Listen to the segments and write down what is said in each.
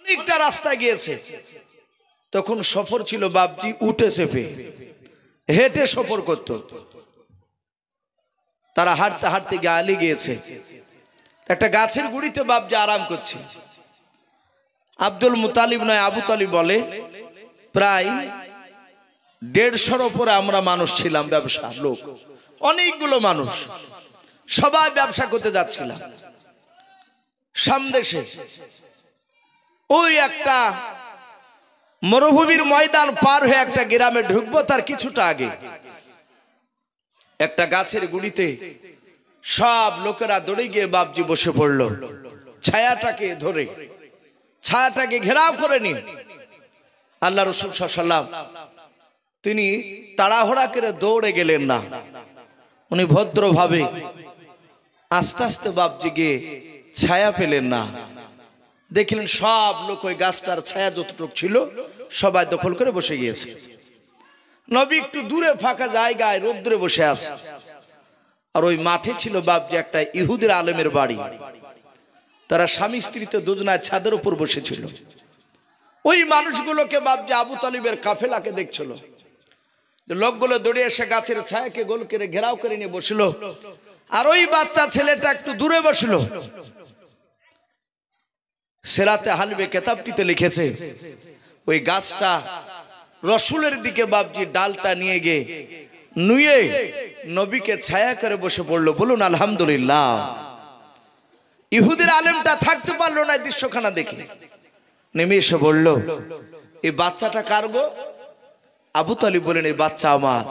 অনেকটা রাস্তা গিয়েছে। তখন সফর ছিল বাপজি উঠে চেপে, হেঁটে সফর করত। তারা হাঁটতে হাঁটতে গালি গিয়েছে, একটা গাছের গুড়িতে বাপজি আরাম করছে। আব্দুল মুতালিব নয় আবু তালিব বলে, প্রায় 150 উপরে আমরা মানুষ ছিলাম, ব্যবসা লোক, অনেকগুলো মানুষ, সবাই ব্যবসা করতে যাচ্ছিলাম। সামদেশে ওই একটা মরুভূমির ময়দান পার হয়ে একটা গ্রামে ঢুকবো, তার কিছুটা আগে একটা গাছের গুড়িতে সব লোকেরা দৌড়ে গিয়ে বাপজি বসে পড়ল, ছায়াটাকে ধরে, ছায়াটাকে ঘেরাও করে নি। আল্লাহ রাসূল সাল্লাল্লাহু আলাইহি ওয়াসাল্লাম তিনি তাড়াহুড়া করে দৌড়ে গেলেন না, উনি ভদ্রভাবে আস্তে আস্তে বাপজি গিয়ে ছায়া পেলেন না। দেখলেন সব লোক ওই গাছটার ছায়া যতটুকু ছিল সবাই দখল করে বসে গিয়েছে। নবী একটু দূরে ফাঁকা জায়গায় রোদ্রে বসে আছে। আর ওই মাঠে ছিল বাপজি একটা ইহুদির আলেমের বাড়ি। তারা স্বামী স্ত্রীতে দুজনায় ছাদের উপর বসেছিল। ওই মানুষগুলোকে বাপজি আবু তালিবের কাফেলাকে দেখছিল। লোকগুলো দৌড়ে এসে গাছের ছায়াকে গোল করে ঘেরাও করে নিয়ে বসলো। আর ওই বাচ্চা ছেলেটা একটু দূরে বসলো। সেরাতে হালবে কেতাবটিতে লিখেছে, ওই গাছটা রসুলের দিকে বাপজি ডালটা নিয়ে গিয়ে নুয়ে নবীকে ছায়া করে বসে পড়লো। বলুন আলহামদুলিল্লাহ। ইহুদির আলেমটা থাকতে পারলো না দৃশ্যখানা দেখে, নেমে এসে বলল, এই বাচ্চাটা কার গো? আবু তালিব বলেন, এই বাচ্চা আমার।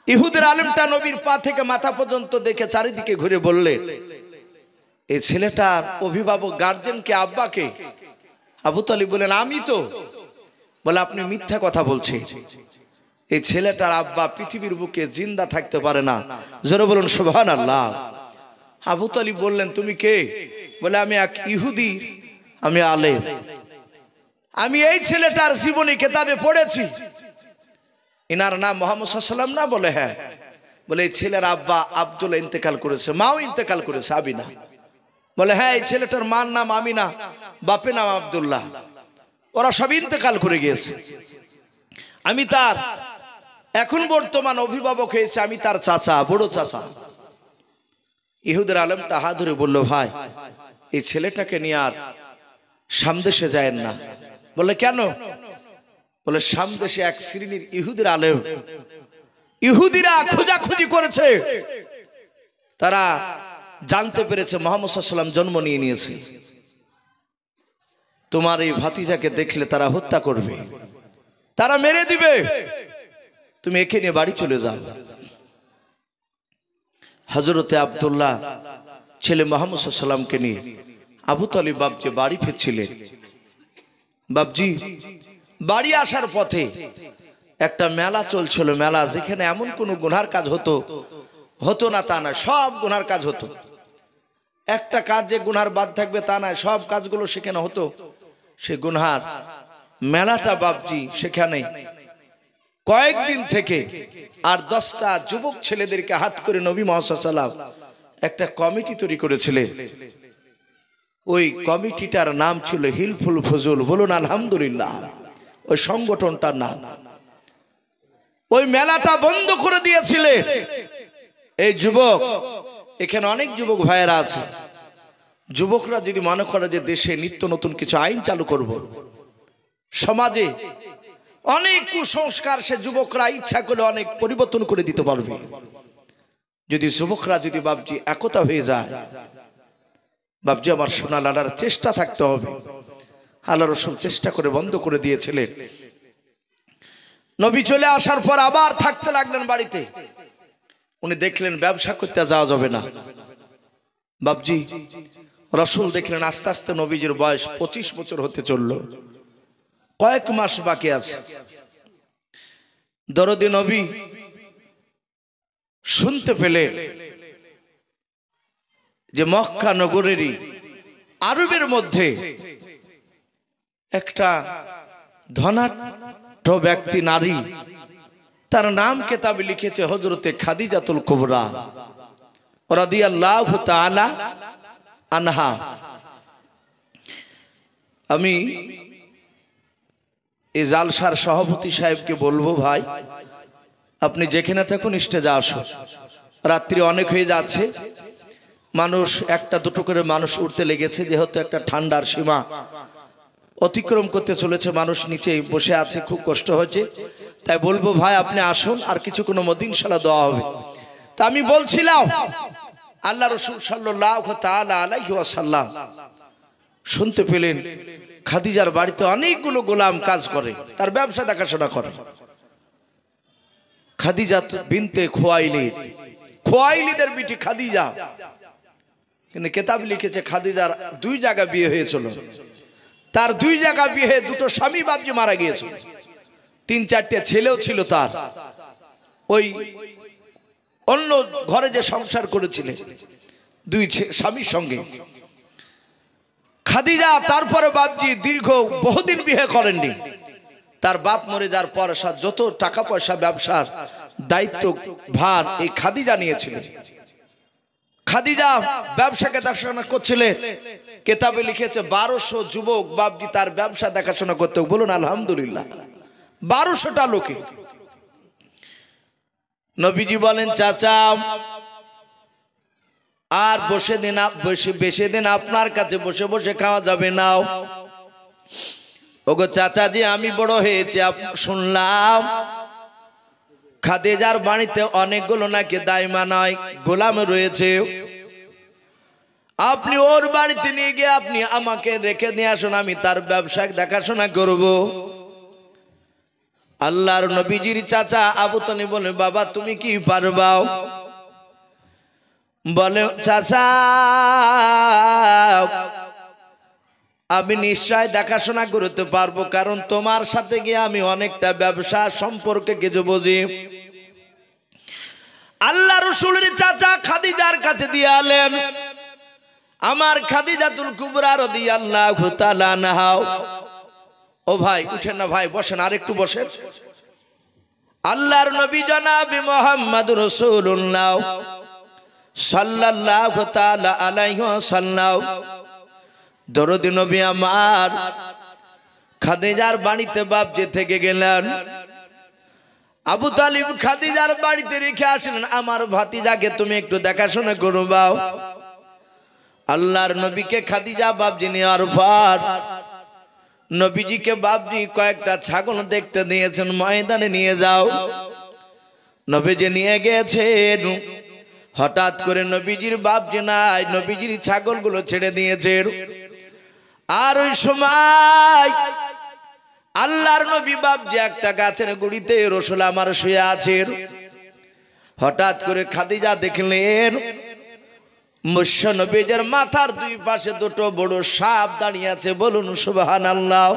ইহুদির আলেমটা নবীর পা থেকে মাথা পর্যন্ত দেখে চারিদিকে ঘুরে বললেন, এই ছেলেটার অভিভাবক গার্জেনকে, আব্বাকে? আবু তালিব বলেন, আমি তো। বলে, আপনি মিথ্যা কথা বলছেন, এই ছেলেটার আব্বা পৃথিবীর বুকে জিন্দা থাকতে পারে না। জোরে বলুন সুবহানাল্লাহ। আবু তালিব বললেন, তুমি কে? বলে, আমি এক ইহুদি, আমি আলেম, আমি এই ছেলেটার জীবনী কিতাবে পড়েছি। ইনার নাম মুহাম্মদ সাল্লাল্লাহু আলাইহি ওয়াসাল্লাম না? বলে, হ্যাঁ। বলে, এই ছেলের আব্বা আব্দুল্লাহ ইন্তেকাল করেছে, মাও ইন্তেকাল করেছে, আমিনা। বলে, হ্যাঁ, এই ছেলেটার মার নাম আমিনা, বাপের নাম আব্দুল্লাহ, ওরা সব ইন্তেকাল করে গিয়েছে। আমি তার এখন বর্তমান অভিভাবক হয়েছে, আমি তার চাচা, বড় চাচা। ইহুদের আলেমটা হাত ধরে বলল, ভাই, এই ছেলেটাকে নিয়ে আর সামদেশে যায়েন না। বলে, কেন? বলে, সামদেশে এক শ্রেণীর ইহুদির আলেম, ইহুদিরা খোঁজাখুঁজি করেছে, তারা জানতে পেরেছে মুহাম্মদ সাল্লাল্লাহু আলাইহি ওয়াসাল্লাম জন্ম নিয়েছে। তোমার এই ভাতিজাকে দেখলে তারা হত্যা করবে, তারা মেরে দিবে, তুমি একে নিয়ে বাড়ি চলে যাও। হযরতে আব্দুল্লাহ ছেলে মুহাম্মদ সাল্লাল্লাহু আলাইহি ওয়াসাল্লামকে নিয়ে আবু তালিব বাপজি বাড়ি ফিরছিলেন। বাপজি বাড়ি আসার পথে একটা মেলা চলছিল, মেলা যেখানে এমন কোনো গুনার কাজ হতো না তা না, সব গুনার কাজ হতো। একটা কাজ যে গুনার বাদ থাকবে তা না, সব কাজগুলো সেখানে হতো। সে গুনার মেলাটা বাপজি সেখানে কয়েকদিন থেকে আর 10টা যুবক ছেলেদেরকে হাত করে নবী মুহাম্মদ সাল্লাল্লাহু আলাইহি ওয়াসাল্লাম একটা কমিটি তৈরি করেছিলেন। ওই কমিটিটার নাম ছিল হিলফুল ফুজুল। বলুন আলহামদুলিল্লাহ। ওই সংগঠনটার নাম। ওই মেলাটা বন্ধ করে দিয়েছিলেন এই যুবক। এখানে অনেক যুবক ভাইয়েরা আছে, যুবকরা যদি মনে করে যে দেশে নিত্য নতুন কিছু আইন চালু করব, সমাজে অনেক কুসংস্কার সে যুবকরা ইচ্ছা করে অনেক পরিবর্তন করে দিতে পারবে। যদি যুবকরা যদি বাপজি একতা হয়ে যায়, বাপজি আমার সোনা লালার চেষ্টা থাকতে হবে। আল্লাহ রাসূল চেষ্টা করে বন্ধ করে দিয়েছিলেন। নবী চলে আসার পর আবার থাকতে লাগলেন বাড়িতে। উনি দেখলেন ব্যবসা করতে যাওয়া যাবে না। বাপজি রাসূল দেখলেন আস্তে আস্তে নবীজির বয়স 25 বছর হতে চলল, কয়েক মাস বাকি আছে। দরদি নবী শুনতে পেলেন যে মক্কা নগরেরই আরবের মধ্যে একটা ধনাঢ্য ব্যক্তি নারী, তার নাম কিতাবে লিখেছে হযরতে খাদিজাতুল কুবরা রাদিয়াল্লাহু তাআলা আনহা। আমি এই জালসার সভাপতি সাহেবকে বলবো, ভাই আপনি যেখানে থাকুন স্টেজে আসুন। রাত্রি অনেক হয়ে যাচ্ছে, মানুষ একটা দুটো করে মানুষ উঠতে লেগেছে, যেহেতু একটা ঠান্ডার সীমা অতিক্রম করতে চলেছে, মানুষ নিচে বসে আছে, খুব কষ্ট হচ্ছে। তাই বলবো ভাই আপনি আসুন, আর কিছুক্ষণ মধ্যে ইনশাআল্লাহ দোয়া হবে। তা আমি বলছিলাম আল্লাহ রাসূল সাল্লাল্লাহু তাআলা আলাইহি ওয়াসাল্লাম শুনতে পেলেন খাদিজার বাড়িতে অনেকগুলো গোলাম কাজ করে, তার ব্যবসা দেখাশোনা করে। খাদিজা বিনতে খুয়াইলিদ, খুয়াইলিদের বিটি খাদিজা। কিন্তু কিতাব লিখেছে খাদিজার 2 জায়গা বিয়ে হয়েছিল, তার 2 জায়গা বিয়ে, দুটো স্বামী বাপজি মারা গিয়েছিল, 3-4টে ছেলেও ছিল তার। ওই অন্য ঘরে যে সংসার করেছিলেন 2 স্বামীর সঙ্গে। খাদিজা তারপরে বাপজি দীর্ঘ বহুদিন বিয়ে করেননি। তার বাপ মরে যাওয়ার পর যত টাকা পয়সা ব্যবসার দায়িত্ব ভার এই খাদিজা নিয়েছিলেন। খাদিজা ব্যবসাকে দেখাশোনা করছিলেন। কিতাবে লিখেছে 1200 যুবক বাপজি তার ব্যবসা দেখাশোনা করতে। বলুন আলহামদুলিল্লাহ, 1200টা লোকে। নবীজি বলেন চাচা আর বেশি দিন আপনার কাছে বসে বসে খাওয়া যাবে না। ওগো চাচাজি আমি বড় হয়েছি, শুনলাম খাদিজার বাড়িতে অনেকগুলো নাকি দাইমা নয় গোলাম রয়েছে, আপনি ওর বাড়িতে নিয়ে গিয়ে আপনি আমাকে রেখে দিয়ে আসুন, আমি তার ব্যবসা দেখাশোনা করব। আল্লাহর নবীজির চাচা আবু তালিব বলে বাবা তুমি কি পারবা? বলে চাচা আমি নিশ্চয় দেখাশোনা করতে পারবো, কারণ তোমার সাথে গিয়ে আমি অনেকটা ব্যবসা সম্পর্কে কিছু বুঝি। আল্লাহ রাসূলের চাচা খাদিজার কাছে দিয়ে আলেন আমার খাদিজাতুল কুবরা রাদিয়াল্লাহু তাআলা আনহা। ও ভাই উঠেন না ভাই, বসেন, আর একটু বসেন। আল্লাহর নবী জনাবে মুহাম্মদ রাসূলুল্লাহ সাল্লাল্লাহু তাআলা আলাইহি ওয়াসাল্লাম দরদি নবী আমার খাদিজার বাড়িতে বাপজি থেকে গেলেন। আবু তালিব খাদিজার বাড়িতে রেখে আসলেন, আমার ভাতিজাকে তুমি একটু দেখাশোনা করবা। আল্লাহর নবীকে খাদিজা বাপজি নেওয়ার পর নবীজিকে বাপজি কয়েকটা ছাগল দেখতে দিয়েছেন, ময়দানে নিয়ে যাও। নবীজি নিয়ে গেছেন। হঠাৎ করে নবীজির বাপজি নাই, নবীজির ছাগলগুলো ছেড়ে দিয়েছেন। আর ওই সময় আল্লাহর নবী বাপজি একটা গাছের গুড়িতে রাসূল আমার শুয়ে আছেন। হঠাৎ করে খাদিজা দেখলেন মুসা নবীজের মাথার 2 পাশে 2টো বড় সাপ দাঁড়িয়ে আছে। বলুন সুবহানাল্লাহ।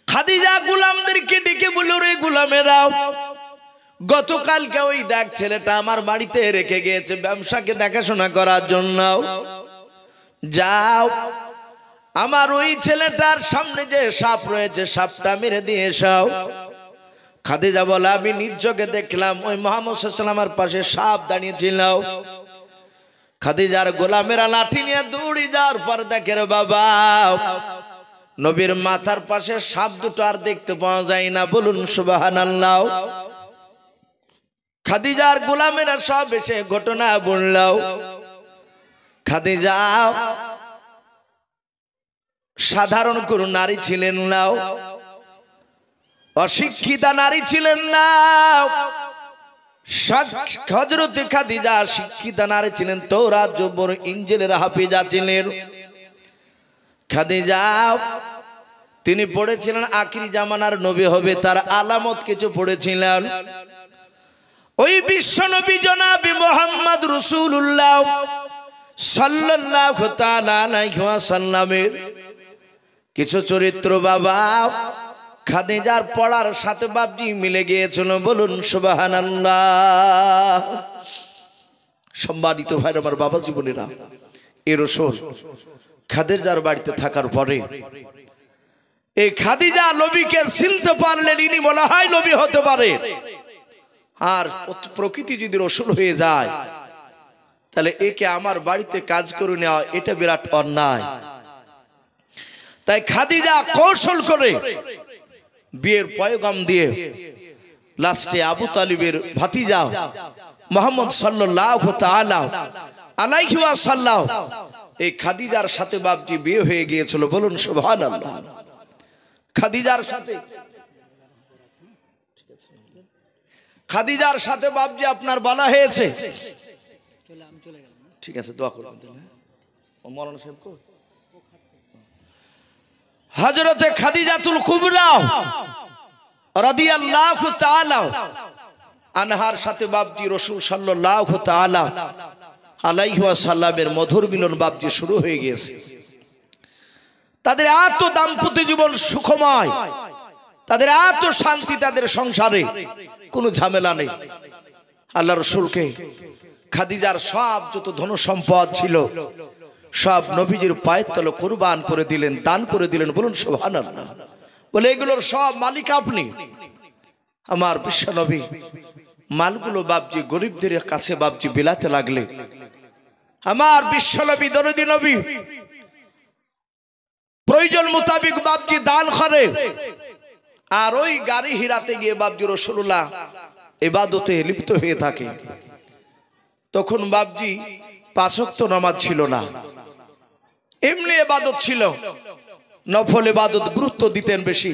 খাদিজা গোলামদেরকে ডেকে বলল রে গোলামেরা, গতকালকে ওই দেখ ছেলেটা আমার বাড়িতে রেখে গিয়েছে ব্যবসাকে দেখাশোনা করার জন্য, যাও আমার ওই ছেলেটার সামনে যে সাপ রয়েছে সাপটা মেরে দিয়ে এসো। খাদিজা বলে আমি নিজ চোখে দেখলাম ওই মুহাম্মদ সাল্লাল্লাহু আলাইহি ওয়াসাল্লামের পাশে সাপ দাঁড়িয়েছিল। খাদিজার গোলামেরা লাঠি নিয়ে দৌড়ে যাওয়ার পর দেখে রে বাবা নবীর মাথার পাশে সাপ দুটো আর দেখতে পাওয়া যায় না। বলুন সুবহানাল্লাহ। খাদিজার গোলামেরা সব এসে ঘটনা বলল। খাদিজা সাধারণ কোন নারী ছিলেন না, অশিক্ষিতা নারী ছিলেন না। হযরত খাদিজা শিক্ষিতা নারী ছিলেন, তাওরাত জবর ইনজিলের হাফেজা ছিলেন। খাদিজা তিনি পড়েছিলেন আখিরি জামানার নবী হবে, তার আলামত কিছু পড়েছিলেন। ওই বিশ্ব নবী জনাবে মুহাম্মদ রাসূলুল্লাহ সাল্লাল্লাহু তাআলা আলাইহি ওয়াসাল্লামের কিছু চরিত্র বাবা খাদিজার পড়ার সাথে বাপজি মিলে গিয়েছিল। বলুন সুবহানাল্লাহ। সম্মানিত ভাই আমার বাবা জীবনেরা, এই রাসূল খাদিজার বাড়িতে থাকার পরে এই খাদিজা নবীকে চিনতে পারলেন, ইনি বলা হয় নবী হতে পারে। আর প্রকৃতি যদি রাসূল হয়ে যায় তাহলে একে আমার বাড়িতে কাজ করে নেওয়া এটা বিরাট অন্যায়। তাই খাদিজা কৌশল করে বিয়ের পয়গাম দিয়ে লাস্টে আবু তালিবের ভাতিজা মুহাম্মদ সাল্লাল্লাহু তাআলা আলাইহি ওয়াসাল্লাম এই খাদিজার সাথে বাপজি বিয়ে হয়ে গিয়েছিল। বলুন সুবহানাল্লাহ। খাদিজার সাথে বাপজি আপনার বালা হয়েছে। ঠিক আছে, দোয়া করবেন। মৌলানা সাহেব কো হযরতে খাদিজাতুল কুবরা রাদিয়াল্লাহু তাআলা আনহার সাথে বাপজি রাসূল সাল্লাল্লাহু তাআলা আলাইহি ওয়াসাল্লামের মধুর মিলন বাপজি শুরু হয়ে গিয়েছে। তাদের এত দাম্পত্য জীবন সুখময়, তাদের এত শান্তি, তাদের সংসারে কোনো ঝামেলা নেই। আল্লাহ রাসূলকে খাদিজার সব যত ধন সম্পদ ছিল সব নবীজির পায়ের তলে কুরবান করে দিলেন, দান করে দিলেন। বলুন সুবহানাল্লাহ। বলে এগুলোর সব মালিক আপনি। আমার বিশ্ব নবী মালগুলো বাপজি গরিবদের কাছে বাপজি বিলাতে লাগলে আমার বিশ্ব নবী দরদি নবী প্রয়োজন মোতাবেক বাপজি দান করে। আর ওই গাড়ি হিরাতে গিয়ে বাপজি রাসূলুল্লাহ ইবাদতে লিপ্ত হয়ে থাকে। তখন বাপজি 5 ওয়াক্ত নামাজ ছিল না, এমনি ইবাদত ছিল, নফল ইবাদত গুরুত্ব দিতেন বেশি।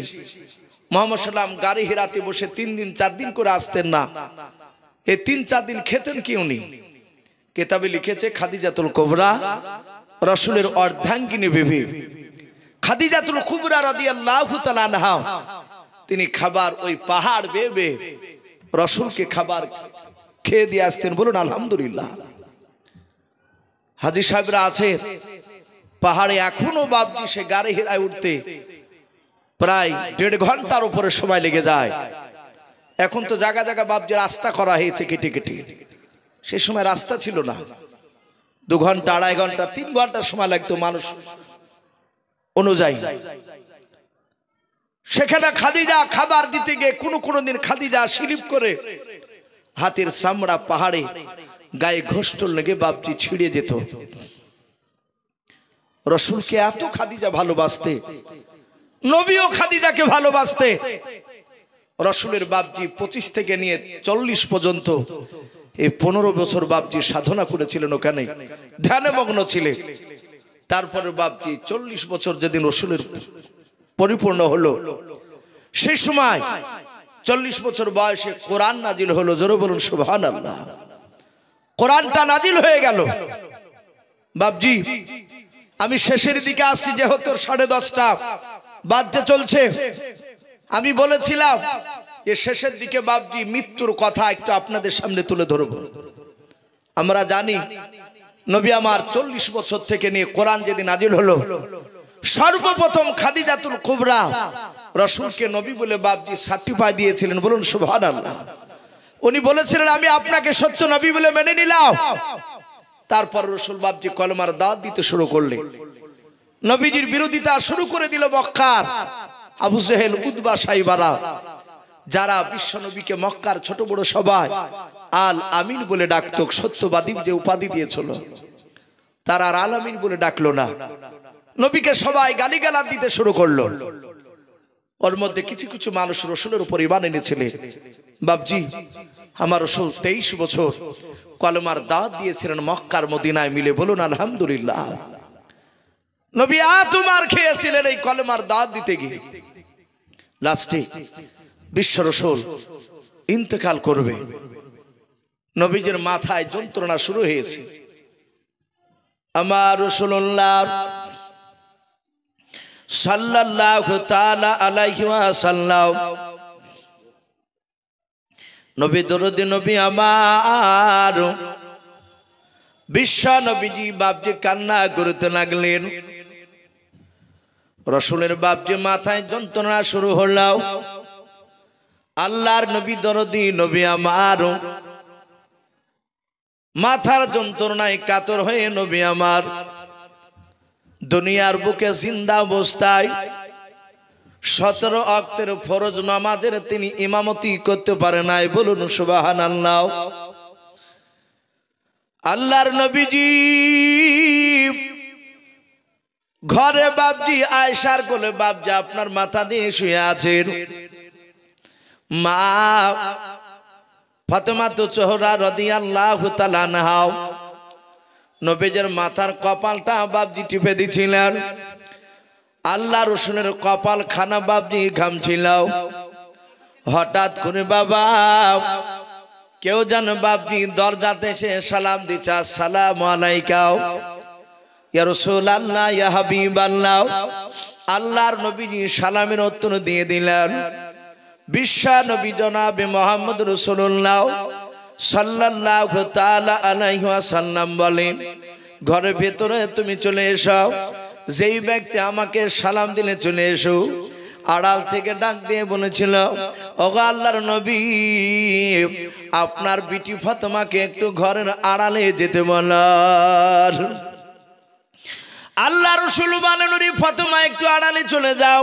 মুহাম্মদ সাল্লাম গাড়ি হিরাতে বসে 3 দিন 4 দিন করে আসতেন না। এই 3-4 দিন খেতেন কি উনি? কিতাবে লিখেছে খাদিজাতুল কুবরা রাসূলের অর্ধাঙ্গিনী বিবি খাদিজাতুল কুবরা রাদিয়াল্লাহু তাআলা আনহা তিনি খাবার ওই পাহাড় বেয়ে বেয়ে রাসূলকে খাবার খেয়ে দিয়ে আসতেন। বলুন আলহামদুলিল্লাহ। হাজী সাহেবরা আছেন পাহাড়ে, এখনো বাপজি সে গাড়ি হিরায় উঠতে প্রায় 1.5 ঘন্টার উপরে সময় লেগে যায়। এখন তো জায়গা জায়গা বাপজি রাস্তা করা হয়েছে কেটে কেটে, সে সময় রাস্তা ছিল না। 2 ঘন্টা 2.5 ঘন্টা 3 ঘন্টা সময় লাগতো মানুষ অনুযায়ী। সেখানে খাদিজা খাবার দিতে গিয়ে কোনো দিন খাদিজা স্লিপ করে হাতের চামড়া পাহাড়ে গায়ে ঘোষ্টল লেগে বাপজি ছিঁড়ে যেত। রাসূলকে এত খাদিজা ভালোবাসতে, নবীও খাদিজাকে ভালোবাসতে। রাসূলের বাপজি 25 থেকে নিয়ে 40 পর্যন্ত এই 15 বছর বাপজি সাধনা করেছিলেন, ওখানে ধ্যানে মগ্ন ছিলেন। তারপরে বাপজি 40 বছর যেদিন রাসূলের পরিপূর্ণ হলো, সেই সময় 40 বছর বয়সে কোরআন নাজিল হলো। জোরে বলুন সুবহানাল্লাহ। কোরআনটা নাজিল হয়ে গেল। বাপজি আমি শেষের দিকে আসছি, যেহেতু 10:30টা বাজতে চলছে। আমি বলেছিলাম যে শেষের দিকে বাপজি মৃত্যুর কথা একটু আপনাদের সামনে তুলে ধরব। আমরা জানি নবী আমার 40 বছর থেকে নিয়ে কোরআন যেদিন নাজিল হলো, সর্বপ্রথম খাদিজাতুল কুবরা রাসূলকে নবী বলে বাপজি সার্টিফাই দিয়েছিলেন। বলুন সুবহানাল্লাহ। উনি বলেছিলেন আমি আপনাকে সত্য নবী বলে মেনে নিলাম। তারপর রাসূল বাপজি কলমার দাওয়াত দিতে শুরু করলেন। নবীজির বিরোধিতা শুরু করে দিল মক্কার আবু জেহেল, উতবা, সাইবারা, যারা বিশ্ব নবীকে মক্কার ছোট বড় সবাই আল আমিন বলে ডাকত। সত্যবাদী যে উপাধি দিয়েছিল, তারা আর আল আমিন বলে ডাকলো না। নবীকে সবাই গালিগালাজ দিতে শুরু করলো। ওর মধ্যে কিছু কিছু মানুষ রাসূলের উপর ঈমান এনেছিলেন। বাপজি আমার রাসূল 23 বছর কলমার দাওয়াত দিয়েছিলেন মক্কার মদিনায় মিলে। বলুন আলহামদুলিল্লাহ। নবী তোমার খেয়েছিলেন এই কলমার দাওয়াত দিতে গিয়ে। লাস্টে বিশ্ব রাসূল ইন্তেকাল করবে, নবীজির মাথায় যন্ত্রণা শুরু হয়েছে। আমার রাসূলুল্লাহ সাল্লাল্লাহু তাআলা আলাইহি ওয়াসাল্লাম নবী দরদি নবী আমার বিশ্ব নবীজি বাপজি কান্না করতে লাগলেন। রাসূলের বাপজি মাথায় যন্ত্রণা শুরু হলো। আল্লাহর নবী দরদি নবী আমার মাথার যন্ত্রণায় কাতর হয়ে নবী আমার দুনিয়ার বুকে জিন্দা অবস্থায় 17 ওয়াক্তের ফরজ নামাজের তিনি ইমামতি করতে পারে নাই। বলুন সুবহানাল্লাহ। আল্লাহর নবীজি ঘরে বাপজি আয়েশার কোলে বাপজি আপনার মাথা দিয়ে শুয়ে আছেন। মা ফাতেমা তো জোহরা রাদিয়াল্লাহু তাআলা আনহা নবীজির মাথার কপালটা বাপজি টিপে দিছিলেন। আল্লাহ রসুলের কপাল খানা বাপজি ঘামছিল। হঠাৎ করে বাবা কেউ যেন বাপজি দরজাতে এসে সালাম দিচ্ছে, আসসালামু আলাইকা ইয়া রাসূলুল্লাহ ইয়া হাবিবাল্লাহ। আল্লাহর নবীজি সালামের উত্তর দিয়ে দিলেন। বিশ্ব নবী জনাবে মুহাম্মদ রাসূলুল্লাহ সাল্লাল্লাহু তাআলা আলাইহি ওয়াসাল্লাম বলেন, ঘরের ভেতরে তুমি চলে এসো। যেই ব্যক্তি আমাকে সালাম দিলে চলে এসো। আড়াল থেকে ডাক দিয়ে বলেছিল, ওগো আল্লাহর নবী, আপনার বিটি ফাতেমাকে একটু ঘরের আড়ালে যেতে বলার। আল্লাহ রাসূল বলেন, ওরে ফাতেমা একটু আড়ালে চলে যাও।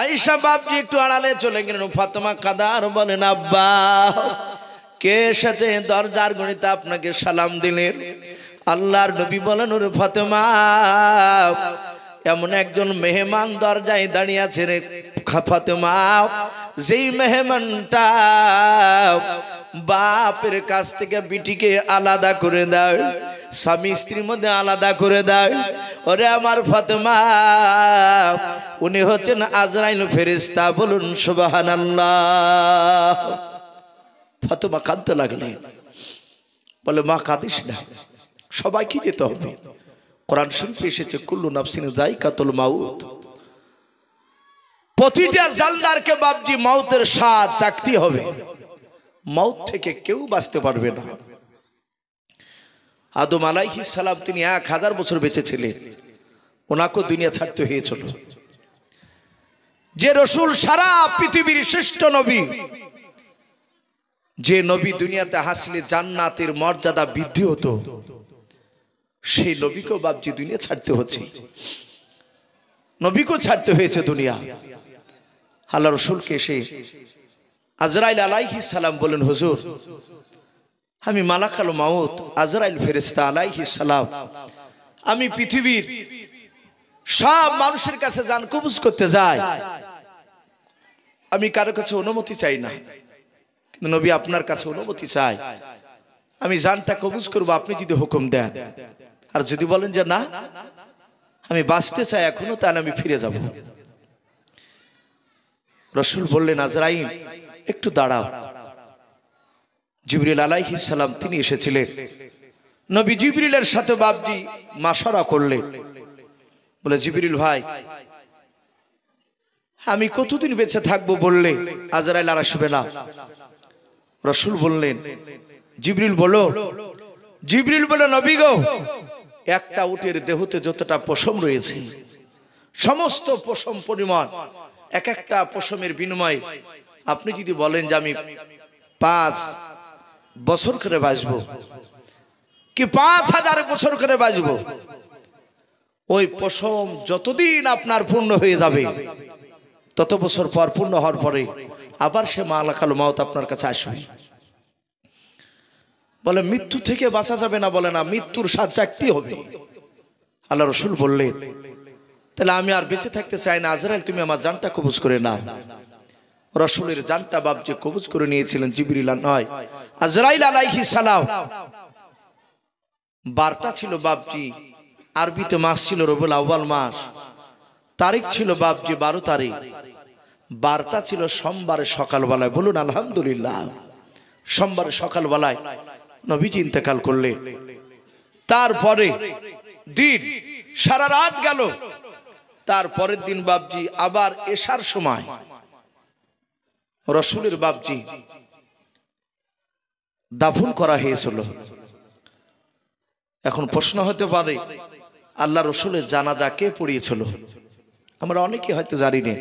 আয়েশা বাপজি একটু আড়ালে চলে গেলেন। ফাতেমা কাদার বলেন, আব্বা কে এসেছে দরজার গণিতে আপনাকে সালাম দিলেন? আল্লাহর নবী বলেন, ওরে ফাতেমা, এমন একজন মেহমান দরজায় দাঁড়িয়ে আছে রে ফাতেমা, যেই মেহমানটা বাপের কাছ থেকে বিটিকে আলাদা করে দেয়, স্বামী স্ত্রীর মধ্যে আলাদা করে দেয়। ওরে আমার ফাতেমা, উনি হচ্ছেন আজরাইল ফেরেশতা। বলুন সুবহানাল্লাহ। ফাতেমা কাঁদতে লাগলেন। বলে, মা কাঁদিস না, সবাইকে যেতে হবে। কোরআন শরীফে এসেছে, কুল্লু নাফসিন যায়কাতুল মাউত। প্রতিটা জালদারকে বাপজি মাউতের স্বাদ চাকতে হবে। মাউত থেকে কেউ বাঁচতে পারবে না। আদম আলাইহিস সালাম তিনি 1000 বছর বেঁচে ছিলেন, ওনাকেও দুনিয়া ছাড়তে হয়েছিল। যে রসুল সারা পৃথিবীর শ্রেষ্ঠ নবী, যে নবী দুনিয়াতে হাসলে জান্নাতের মর্যাদা বৃদ্ধি হতো, সেই নবীকেও বাপজি দুনিয়া ছাড়তে হচ্ছে। নবীকেও ছাড়তে হয়েছে দুনিয়া। আল্লাহ রসুলকে এসে আজরাইল আলাইহিস সালাম বলেন, হুজুর, আমি মালাকাল মাউত আজরাইল ফেরেশতা আলাইহিস সালাম, আমি পৃথিবীর সব মানুষের কাছে জান কবজ করতে যাই, আমি কারো কাছে অনুমতি চাই না, কিন্তু নবী আপনার কাছে অনুমতি চাই। আমি জানটা কবজ করবো আপনি যদি হুকুম দেন। আর যদি বলেন যে না, আমি বাঁচতে চাই এখনো, তাহলে আমি ফিরে যাব। রাসূল বললেন, আজরাইল একটু দাঁড়াও। জিবরিল আলাইহিস সালাম তিনি এসেছিলেন। নবী জিবরিলের সাথে বাপজি মাশারা করলেন। বলে, জিবরিল ভাই, আমি কতদিন বেঁচে থাকবো বললে আজরাইল আর আসবে না? রাসূল বললেন, জিবরিল বলো, নবী গো, একটা উটের দেহতে যতটা পশম রয়েছে, সমস্ত পশম পরিমাণ এক একটা পশমের বিনিময়ে আপনি যদি বলেন যে আমি 5 বছর করে বাঁচবো কি 5000 বছর করে বাঁচবো, ওই পশম যতদিন আপনার পূর্ণ হয়ে যাবে, তত বছর পর পূর্ণ হওয়ার পরে আবার সে মালাকাল মাউত আপনার কাছে আসবে। বলে, মৃত্যু থেকে বাঁচা যাবে না? বলে না, মৃত্যুর স্বাদ চাকতে হবে। আল্লাহ রাসূল বললেন, তাহলে আমি আর বেঁচে থাকতে চাই না, আজরাইল তুমি আমার জানটা কবজ করে নাও। রাসূলের জানটা বাপজি কবজ করে নিয়েছিলেন জিবরিল নয়, আজরাইল আলাইহিস সালাম। বারটা ছিল বাপজি, আরবিতে মাস ছিল রবিউল আউয়াল মাস, তারিখ ছিল বাপজি 12 তারিখ, বারটা ছিল সোমবারের সকালবেলায়। বলুন আলহামদুলিল্লাহ। সোমবারের সকালবেলায় নবীজি ইন্তেকাল করলেন। তারপরে দিন সারা রাত গেল। তারপরের দিন বাপজি আবার এশার সময় রাসূলের বাপজি দাফন করা হয়েছিল। এখন প্রশ্ন হতে পারে, আল্লাহ রাসূলের জানাজা কে পড়িয়েছিল? আমরা অনেকে হয়তো জানি না।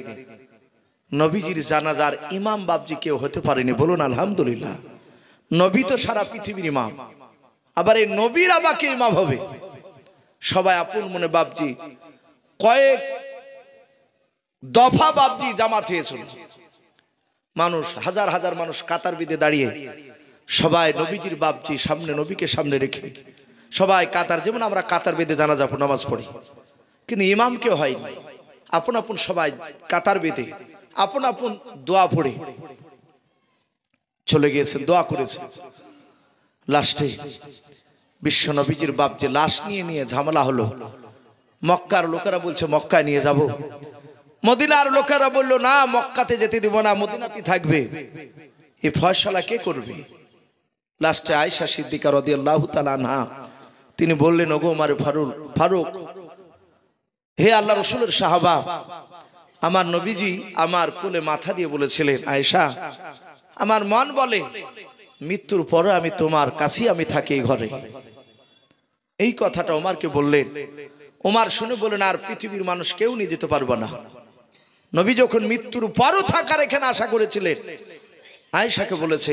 নবীজির জানাজার ইমাম বাপজি কেউ হতে পারেনি। বলুন আলহামদুলিল্লাহ। নবী তো সারা পৃথিবীর ইমাম, আবার এই নবীর আবাকে ইমাম হবে। সবাই আপন মনে বাপজি কয়েক দফা বাপজি জামাত হয়েছিল। মানুষ হাজার হাজার মানুষ কাতার বেঁধে দাঁড়িয়ে সবাই নবীজির বাপজি সামনে, নবীকে সামনে রেখে সবাই কাতার, যেমন আমরা কাতার বেঁধে জানাজা নামাজ পড়ি, কিন্তু ইমাম কেউ হয়নি। আপন আপন সবাই কাতার বেঁধে আপন আপন দোয়া পড়ে চলে গিয়েছে, দোয়া করেছে। লাস্টে বিশ্ব নবীজির বাপ যে লাশ নিয়ে নিয়ে ঝামেলা হলো, মক্কার লোকেরা বলছে মক্কায় নিয়ে যাব, মদিনার লোকেরা বললো না মক্কাতে যেতে দিব না, মদিনাতে থাকবে। এই ফয়সালা কে করবে? লাস্টে আয়েশা সিদ্দিকা রাদিয়াল্লাহু তাআলা আনহা তিনি বললেন, ওগো ওমর ফারুক, হে আল্লাহ রসুলের সাহাবা, আমার নবীজি আমার কোলে মাথা দিয়ে বলেছিলেন, আয়েশা আমার মন বলে মৃত্যুর পরে আমি তোমার কাছেই আমি থাকি এই ঘরে। এই কথাটা ওমরকে বললেন। ওমর শুনে বললেন, আর পৃথিবীর মানুষ কেউ নিয়ে যেতে পারবে না। নবী যখন মৃত্যুর পরও থাকার এখানে আশা করেছিলেন, আয়েশাকে বলেছে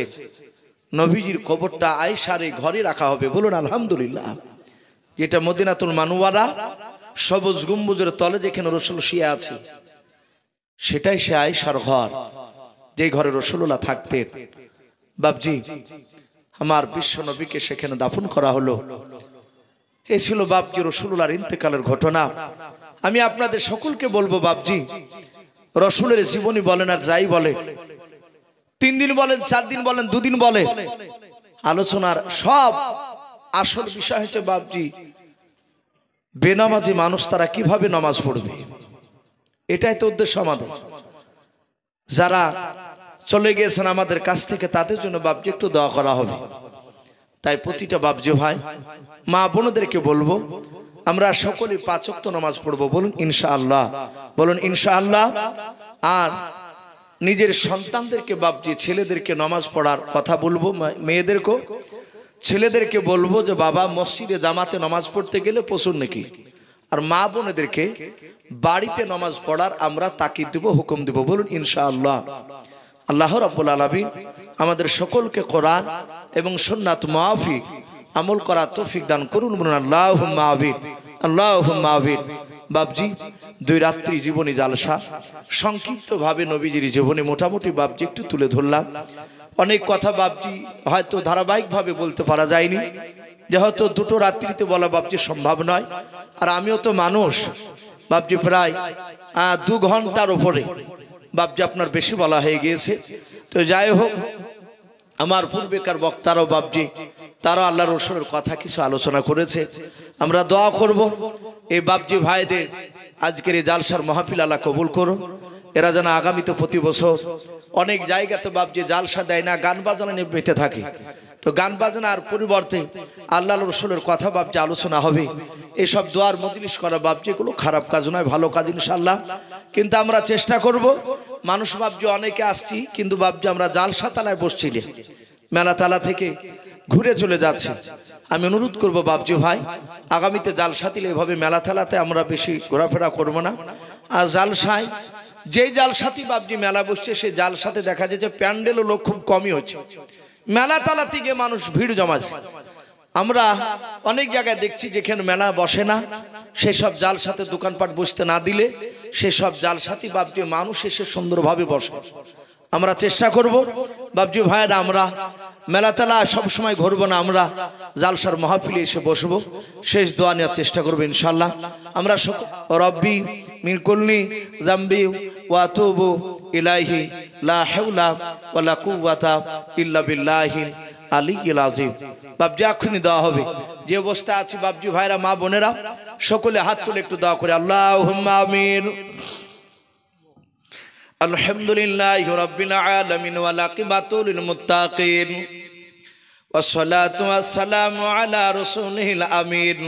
নবীজির কবরটা আয়েশার এই ঘরে রাখা হবে। বলুন আলহামদুলিল্লাহ। যেটা মদিনাতুল মানওয়ারা সবুজ গম্বুজের তলে যেখানে রাসূল শুয়ে আছে, সেটাই সে আয়েশার ঘর, যে ঘরে রাসূলুল্লাহ থাকতেন। বাপজি, আমার বিশ্ব নবীকে সেখানে দাফন করা হলো। এ ছিল বাপজি রাসূলুল্লাহর ইন্তেকালের ঘটনা। আমি আপনাদের সকলকে বলবো, বাপজি রাসূলের জীবনী বলেন আর যাই বলে, 3 দিন বলেন, 4 দিন বলেন, 2 দিন বলে, আলোচনার সব আসল বিষয় হচ্ছে বাপজি বেনামাজি মানুষ তারা কিভাবে নামাজ পড়বে, এটাই তো উদ্দেশ্য আমাদের। যারা চলে গিয়েছেন আমাদের কাছ থেকে তাদের জন্য বাপজি একটু দোয়া করা হবে। তাই প্রতিটা বাপজি ভাই মা বোনদেরকে বলবো, আমরা সকলে 5 ওয়াক্ত নামাজ পড়বো। বলুন ইনশাআল্লাহ, বলুন ইনশাআল্লাহ। আর নিজের সন্তানদেরকে বাপজি ছেলেদেরকে নামাজ পড়ার কথা বলবো, মেয়েদেরকেও ছেলেদেরকে বলবো যে বাবা মসজিদে জামাতে নামাজ পড়তে গেলে প্রচুর নাকি। আর মা বোনেদেরকে বাড়িতে নামাজ পড়ার আমরা তাকিদ দেব, হুকুম দেব। বলুন ইনশাআল্লাহ। আল্লাহ রাব্বুল আলামিন আমাদের সকলকে কোরআন এবং সুন্নাত মুআফিক আমল করার তৌফিক দান করুন। বলুন আল্লাহুম্মা আমিন, আল্লাহুম্মা আমিন। বাপজি 2 রাত্রি জীবনী জালসা সংক্ষিপ্তভাবে নবীজির জীবনী মোটামুটি বাপজি একটু তুলে ধরলাম। অনেক কথা বাপজি হয়তো ধারাবাহিকভাবে বলতে পারা যায়নি, যেহেতু 2টো রাত্রিতে বলা বাপজি সম্ভব নয়। আর আমিও তো মানুষ বাপজি, প্রায় 2 ঘন্টার উপরে বাপজি আপনার বেশি বলা হয়ে গিয়েছে। তো যাই হোক, আমার পূর্বেকার বক্তারাও বাপজি তারা আল্লাহ রসুলের কথা কিছু আলোচনা করেছে। আমরা দোয়া করব এই বাপজি ভাইদের আজকের এই জালসার মাহফিল আল্লাহ কবুল করুন। এরা যেন আগামীতে প্রতি বছর অনেক জায়গাতে বাপজি জালসা দেয় না, গান বাজনা নিয়ে বেঁধে থাকে। তো গান বাজনার পরিবর্তে আল্লাহ রসুলের কথা বাপজি আলোচনা হবে। এসব দোয়ার মজলিস করা বাপজি এগুলো খারাপ কাজ নয়, ভালো কাজ ইনশাআল্লাহ। কিন্তু আমরা চেষ্টা করব, মানুষ বাপজি অনেকে আসছি কিন্তু বাপজি আমরা জালসা তালায় বসছি না, মেলা তালা থেকে ঘুরে চলে যাচ্ছে। আমি অনুরোধ করব বাপজি ভাই, আগামীতে জালসা দিলে এভাবে মেলা তালাতে আমরা বেশি ঘোরাফেরা করব না। আর জালসায় যেই জালসাতি বাপজি মেলা বসছে সেই জালসাতে দেখা যায় যে প্যান্ডেলও লোক খুব কমই হচ্ছে, মেলা তালা থেকে মানুষ ভিড় জমাচ্ছে। আমরা অনেক জায়গায় দেখছি যেখানে মেলা বসে না, সেসব জালসাতে দোকানপাট বসতে না দিলে সেসব জালসাতি বাপজি মানুষ এসে সুন্দরভাবে বসে। আমরা চেষ্টা করব বাপজি ভাইয়েরা, আমরা মেলা তালা সবসময় ঘুরবো না, আমরা জালসার মাহফিলে এসে বসবো, শেষ দোয়া নেওয়ার চেষ্টা করবো ইনশাআল্লাহ। আমরা রব্বি মিন কুল্লি যামবি ওয়া আতুবু ইলাইহি লা হাওলা ওয়ালা কুওয়াতা ইল্লা বিল্লাহি আলিয়্যিল আযীম। বাপজি এখনই দেওয়া হবে। যে অবস্থা আছে বাপজি ভাইরা মা বোনেরা সকলে হাত তুলে একটু দোয়া করে আল্লাহুম্মা আমিন। আলহামদুলিল্লাহি রাব্বিল আলামিন ওয়াল আকিবাতু লিল মুত্তাকিন ওয়াসসালাতু ওয়াসসালামু আলা রাসূলিল আমিন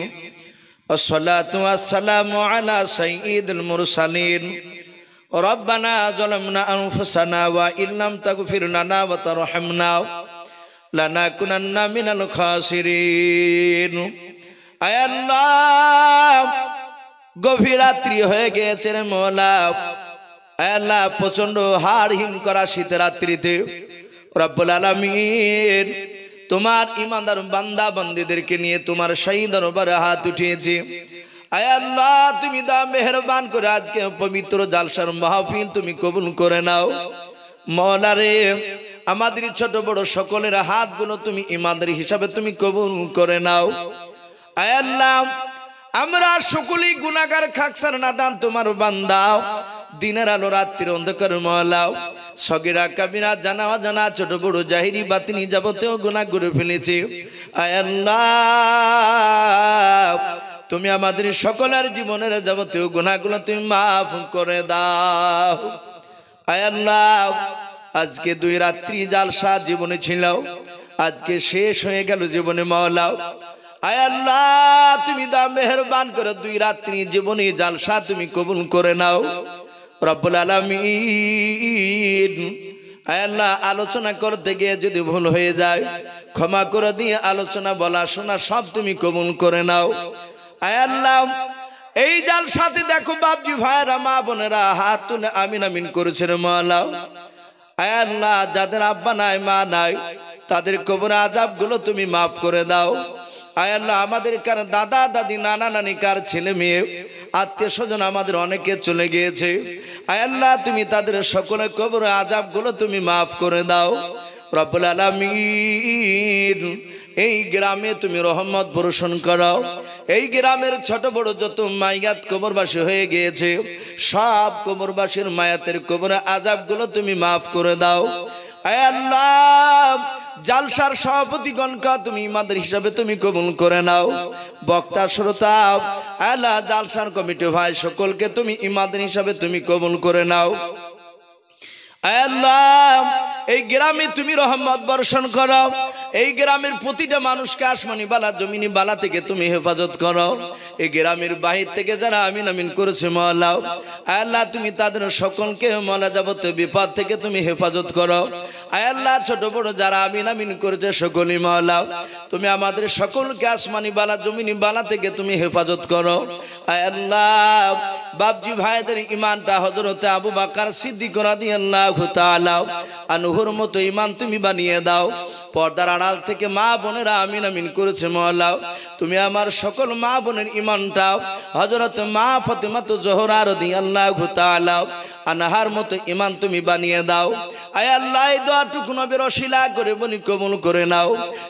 ওয়াসসালাতু ওয়াসসালামু আলা সাইয়্যিদিল মুরসালিন। রব্বানা যালামনা আনফুসানা ওয়া ইল্লাম তাগফির লানা ওয়া তারহামনা লানাকুনান্না মিনাল খাসিরিন। আয় আল্লাহ, গভীর রাত্রি হয়ে গেছে রে মওলা। আল্লাহ, প্রচন্ড হাড় হিম করা শীতের রাত্রিতে রব্বুল আলামিন তোমার ইমানদার বান্দা বান্দীদেরকে নিয়ে তোমার শাহী দরবারে হাত উঠিয়েছি। আয় আল্লাহ, তুমি দা মেহেরবান করে আজকে পবিত্র জালসার মাহফিল তুমি কবুল করে নাও। মওলা রে, আমাদের ছোট বড় সকলের হাতগুলো তুমি ইমানদার হিসাবে তুমি কবুল করে নাও। আয় আল্লাহ, আমরা সকলেই গুনাহগার, খাকসার, নাদান তোমার বান্দা। দিনের আলো রাত্রির অন্ধকার মহলাও, সগীরা কাবিরা, জানা অজানা, ছোট বড়, জাহিরি বাতিনি যাবতীয় গুনাহ করে ফেলেছি। আয় আল্লাহ, তুমি আমাদের সকলের জীবনের যাবতীয় গুনাহগুলো তুমি মাফ করে দাও। আয় আল্লাহ, আজকে 2 রাত্রি জালসা জীবনে ছিল, আজকে শেষ হয়ে গেল জীবনে মওলাও। আয় আল্লাহ, তুমি দাও মেহেরবান করে 2 রাত্রি জীবনে জালসা তুমি কবুল করে নাও রব্বুল আলামিন। আয় আল্লাহ, আলোচনা করতে গিয়ে যদি ভুল হয়ে যায় ক্ষমা করে দিয়ে আলোচনা বলা শোনা সব তুমি কবুল করে নাও। আয় আল্লাহ, এই জালসাতে দেখো বাপজি ভাইরা, মা বোনেরা হাত তুলে আমিন আমিন করেছেন মওলা। আয় আল্লাহ, যাদের আব্বা নাই মা নাই তাদের কবর আযাবগুলো তুমি মাফ করে দাও। আয় আল্লাহ, আমাদের কার দাদা দাদি, নানা নানি, কার ছেলে মেয়ে, আত্মীয় স্বজন আমাদের অনেকে চলে গিয়েছে। আয় আল্লাহ, তুমি তাদের সকলের কবর আযাবগুলো তুমি মাফ করে দাও রব্বুল আলামিন। এই গ্রামে তুমি রহমত বর্ষণ করো। এই গ্রামের ছোট বড় যত মাইয়াত কবরবাসী হয়ে গিয়েছে সব কবরবাসীর মায়াতের কবর আযাবগুলো তুমি মাফ করে দাও। আয় আল্লাহ, জালসার সভাপতিগণকে তুমি ইমামদের হিসাবে তুমি কবুল করে নাও। বক্তা শ্রোতা আল্লাহ, জালসার কমিটি ভাই সকলকে তুমি ইমামদের হিসাবে তুমি কবুল করে নাও। আয় আল্লাহ, এই গ্রামে তুমি রহমত বর্ষণ করো। এই গ্রামের প্রতিটা মানুষকে আসমানি বালা জমিনি বালা থেকে তুমি হেফাজত করো। এই গ্রামের বাহির থেকে যারা আমিন আমিন করেছে মওলা, আয় আল্লাহ, তুমি তাদের সকলকে মওলা যাবতীয় বিপদ থেকে তুমি হেফাজত করো। আয় আল্লাহ, ছোট বড় যারা আমিন আমিন করেছে সকলই মওলা, তুমি আমাদের সকলকে আসমানি বালা জমিনি বালা থেকে তুমি হেফাজত করো। আয় আল্লাহ, বাপজি ভাইদের ইমানটা হযরতে আবু বকর সিদ্দিক রাদিয়াল্লাহু তাআলা আনহুর মতো ইমান তুমি বানিয়ে দাও। পর্দার আড়াল থেকে মা বোনেরা আমিন আমিন করেছে মওলা, তুমি আমার সকল মা বোনের ইমানটা হযরত মা ফাতেমা জোহরা রাদিয়াল্লাহু তাআলা আনহার মতো ইমান তুমি বানিয়ে দাও। আয় আল্লাহ, এই দোয়াটুকু নবীর ওসিলা করে বলি কবুল করে নাও।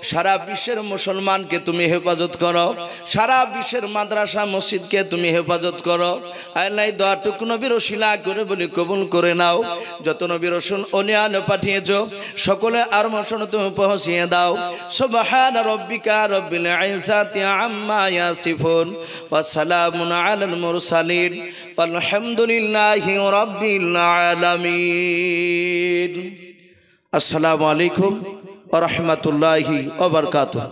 সারা বিশ্বের মুসলমানকে তুমি হেফাজত করো, সারা বিশ্বের মাদ্রাসা মসজিদকে তুমি হেফাজত করো। আয় আল্লাহ, এই দোয়াটুকু নবীর ওসিলা করে বলি কবুল করে নাও। যত নবী রাসূল ওলিয়ান পাঠিয়েছো সকলে আর মশন তুমি পৌঁছিয়ে দাও। সুবহান রাব্বিকা রাব্বিল ইজ্জাতি আম্মা ইয়াসিফুন ওয়া সালামুন আলাল মুরসালিন ওয়ালহামদুলিল্লাহি রাব্বিল আলামিন। আসসালামু আলাইকুম ওয়া রাহমাতুল্লাহি ওয়া বারাকাতুহু।